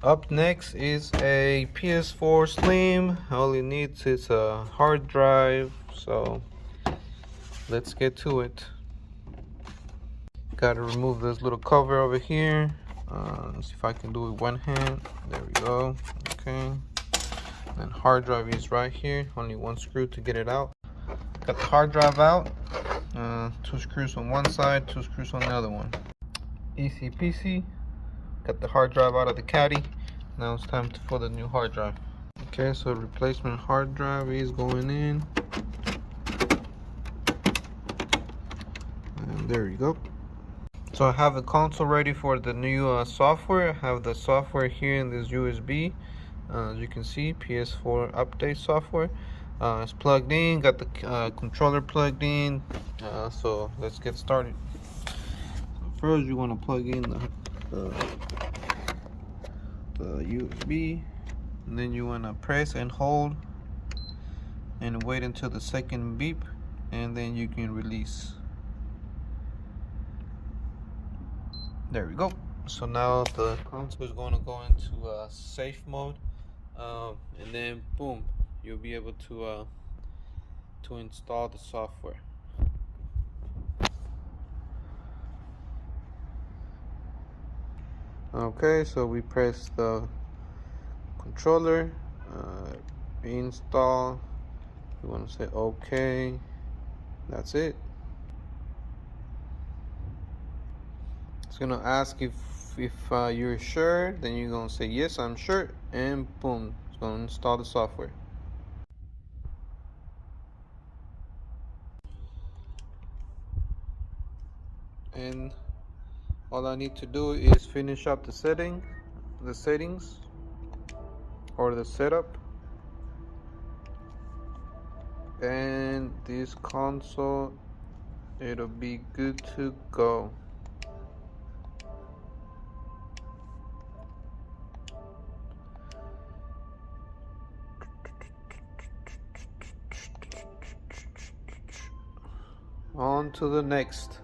Up next is a ps4 Slim. All it needs is a hard drive, so let's get to it. Gotta remove this little cover over here. Let's see if I can do it with one hand. There we go. Okay. And hard drive is right here. Only one screw to get it out. Got the hard drive out. 2 screws on one side, 2 screws on the other one. Easy peasy. Got the hard drive out of the caddy. Now it's time for the new hard drive. Okay, so replacement hard drive is going in. And there you go. So I have the console ready for the new software. I have the software here in this USB. As you can see, ps4 update software. It's plugged in, got the controller plugged in. So let's get started. So first you want to plug in the USB, and then you want to press and hold and wait until the second beep, and then you can release. There we go. So now the console is going to go into safe mode, and then boom, you'll be able to install the software. Okay, so we press the controller, install. You want to say okay. That's it. It's gonna ask if you're sure. Then you're gonna say yes, I'm sure, and boom, it's gonna install the software. And all I need to do is finish up the settings or the setup, and this console, it'll be good to go. On to the next.